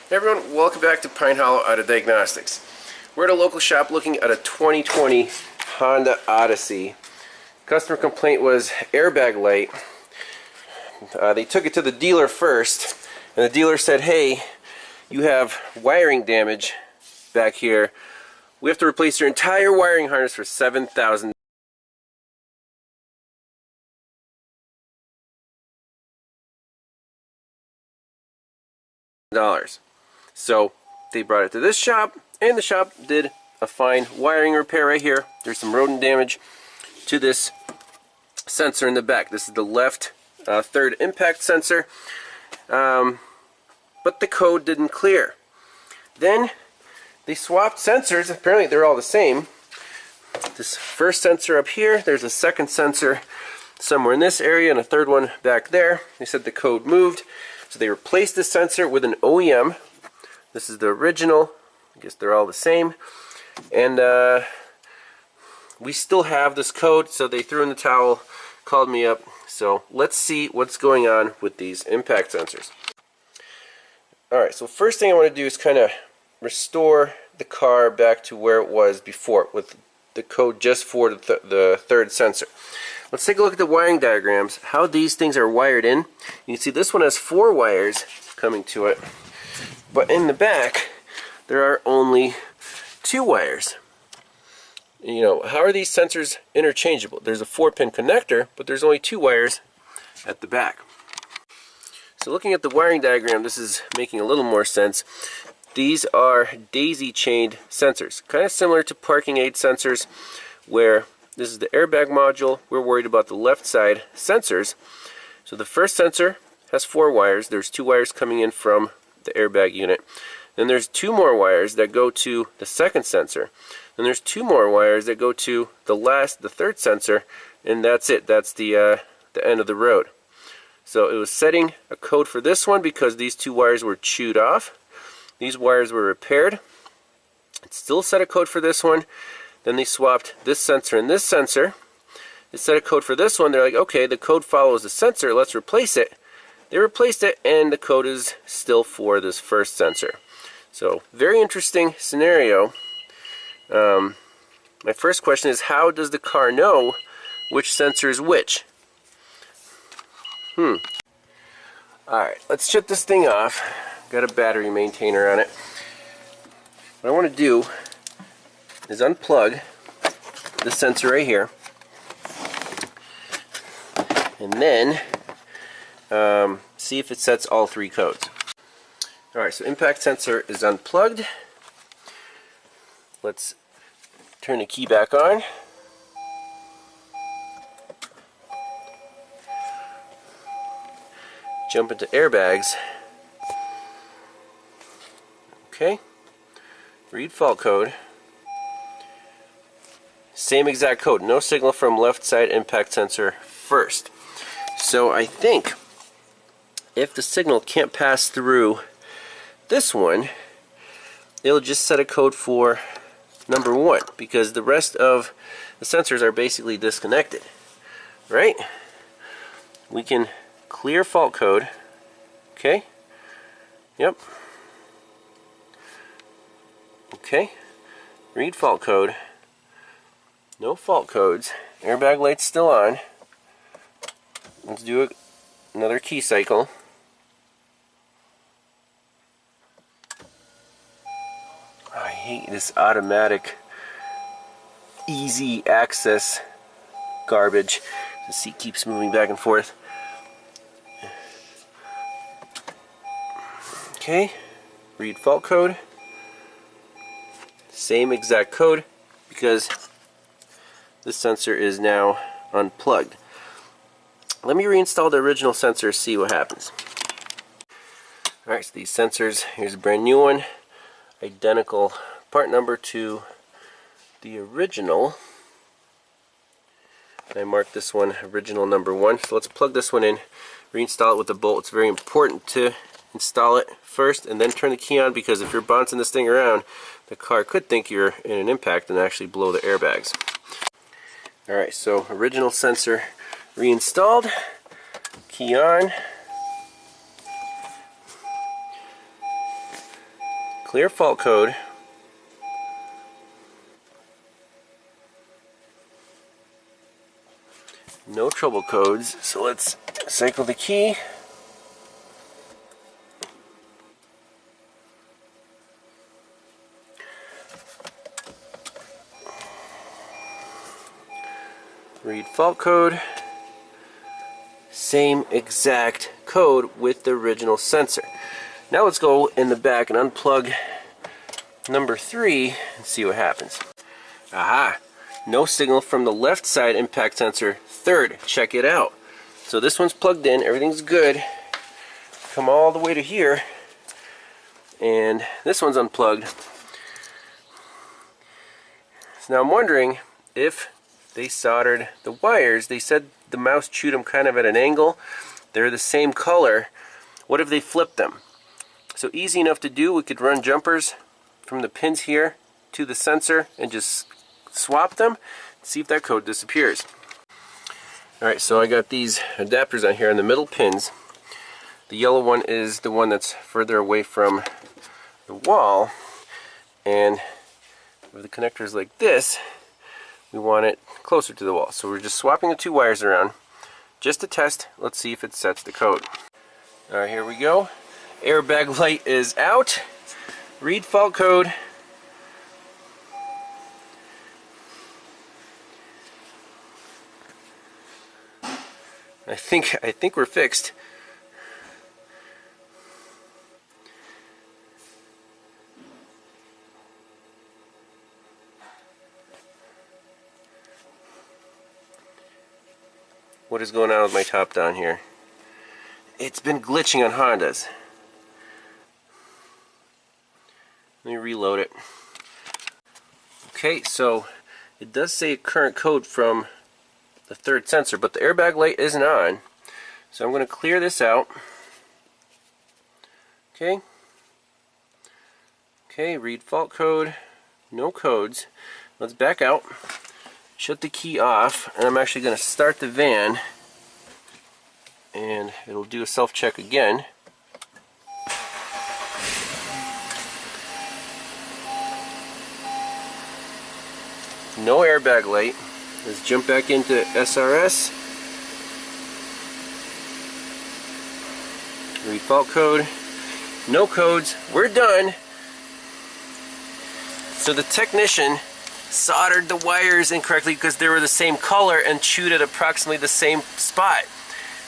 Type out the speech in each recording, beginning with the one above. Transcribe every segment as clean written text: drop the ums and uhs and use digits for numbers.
Hey everyone, welcome back to Pine Hollow Auto Diagnostics. We're at a local shop looking at a 2020 Honda Odyssey. Customer complaint was airbag light. They took it to the dealer first, and the dealer said, hey, you have wiring damage back here. We have to replace your entire wiring harness for $7,000. So they brought it to this shop, and the shop did a fine wiring repair right here. There's some rodent damage to this sensor in the back. This is the left third impact sensor, but the code didn't clear. Then they swapped sensors. Apparently they're all the same. This first sensor up here, there's a second sensor somewhere in this area and a third one back there. They said the code moved, so they replaced this sensor with an OEM. This is the original. I guess they're all the same. And we still have this code, so they threw in the towel, called me up. So let's see what's going on with these impact sensors. Alright, so first thing I want to do is kind of restore the car back to where it was before with the code just for the third sensor. Let's take a look at the wiring diagrams, how these things are wired in. You can see this one has 4 wires coming to it, but in the back there are only 2 wires. You know, how are these sensors interchangeable? There's a 4-pin connector, but there's only 2 wires at the back. So looking at the wiring diagram, this is making a little more sense. These are daisy chained sensors, kind of similar to parking aid sensors, where this is the airbag module. We're worried about the left side sensors. So the first sensor has 4 wires. There's 2 wires coming in from the airbag unit. Then there's 2 more wires that go to the second sensor. Then there's 2 more wires that go to the third sensor, and that's it. That's the end of the road. So it was setting a code for this one because these 2 wires were chewed off. These wires were repaired. It still set a code for this one. Then they swapped this sensor and this sensor. They set a code for this one. They're like, okay, the code follows the sensor. Let's replace it. They replaced it, and the code is still for this first sensor. So, very interesting scenario. My first question is, how does the car know which sensor is which? Alright, let's shut this thing off. Got a battery maintainer on it. What I want to do is unplug the sensor right here, and then see if it sets all 3 codes. Alright, so impact sensor is unplugged. Let's turn the key back on. Jump into airbags. Okay. Read fault code. Same exact code. No signal from left side impact sensor first. So I think if the signal can't pass through this one, it'll just set a code for number 1, because the rest of the sensors are basically disconnected. Right? We can clear fault code. Okay? Yep. Okay. Read fault code. No fault codes. Airbag light's still on. Let's do another key cycle. I hate this automatic easy access garbage. The seat keeps moving back and forth. Okay, read fault code. Same exact code, because this sensor is now unplugged. Let me reinstall the original sensor, see what happens. Alright, so these sensors, here's a brand new one. Identical part number to the original. I marked this one original number 1. So let's plug this one in, reinstall it with the bolt. It's very important to install it first and then turn the key on, because if you're bouncing this thing around, the car could think you're in an impact and actually blow the airbags. Alright, so original sensor reinstalled, key on. Clear fault code. No trouble codes. So let's cycle the key. Read fault code. Same exact code with the original sensor. Now let's go in the back and unplug number 3 and see what happens. Aha! No signal from the left side impact sensor. Third, check it out. So this one's plugged in, everything's good. Come all the way to here, and this one's unplugged. So now I'm wondering if they soldered the wires. They said the mouse chewed them kind of at an angle. They're the same color. What if they flipped them? So easy enough to do. We could run jumpers from the pins here to the sensor and just swap them, see if that code disappears. Alright, so I got these adapters on here on the middle pins. The yellow one is the one that's further away from the wall, and with the connectors like this, we want it closer to the wall. So we're just swapping the 2 wires around just to test. Let's see if it sets the code. Alright, here we go. Airbag light is out. Read fault code. I think we're fixed. What is going on with my TOPDON here? It's been glitching on Hondas. Let me reload it. Okay, so it does say current code from the 3rd sensor, but the airbag light isn't on. So I'm going to clear this out. Okay. Okay, read fault code. No codes. Let's back out. Shut the key off, and I'm actually going to start the van, and it'll do a self-check again. No airbag light. Let's jump back into SRS. Read fault code. No codes. We're done. So the technician soldered the wires incorrectly because they were the same color and chewed at approximately the same spot.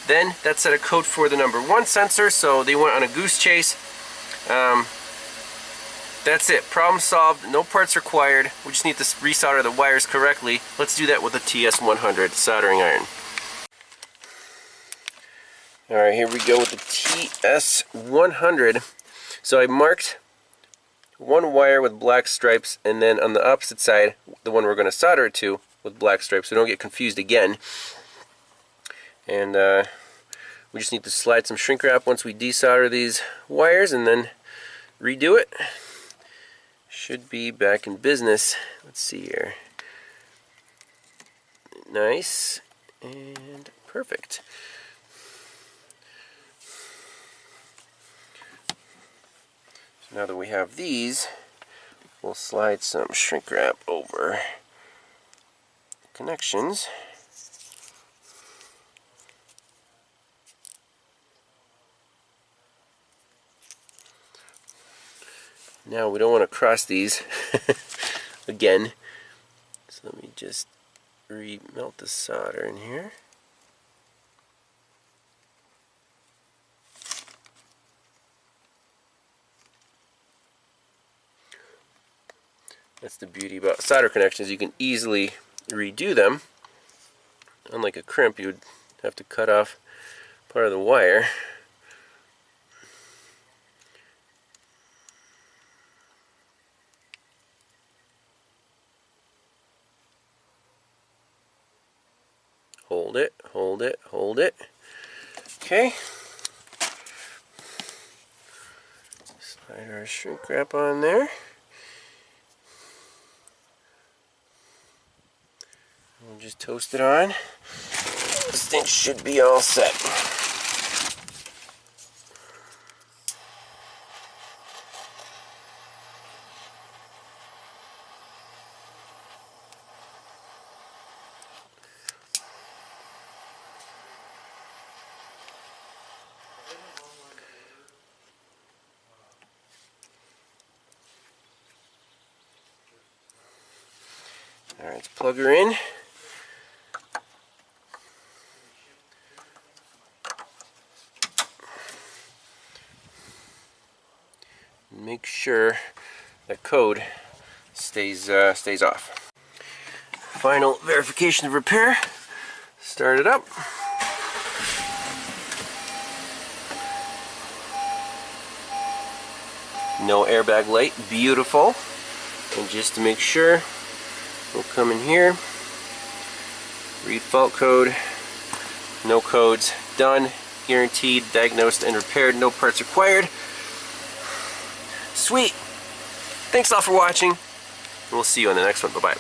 Then that set a code for the number 1 sensor, so they went on a goose chase. That's it. Problem solved. No parts required. We just need to resolder the wires correctly. Let's do that with a TS100 soldering iron. Alright, here we go with the TS100. So I marked 1 wire with black stripes, and then on the opposite side, the one we're going to solder it to with black stripes, so don't get confused again. And we just need to slide some shrink wrap once we desolder these wires, and then redo it. Should be back in business. Let's see here. Nice and perfect. So now that we have these, we'll slide some shrink wrap over connections. Now we don't want to cross these again, so let me just remelt the solder in here. That's the beauty about solder connections. You can easily redo them. Unlike a crimp, you would have to cut off part of the wire. Hold it, hold it, hold it. Okay. Slide our shrink wrap on there. We'll just toast it on. This thing should be all set. Alright, let's plug her in. Make sure the code stays off. Final verification of repair. Start it up. No airbag light, beautiful. And just to make sure, we'll come in here, read fault code, no codes, done, guaranteed, diagnosed, and repaired, no parts required. Sweet! Thanks all for watching, and we'll see you on the next one. Bye-bye.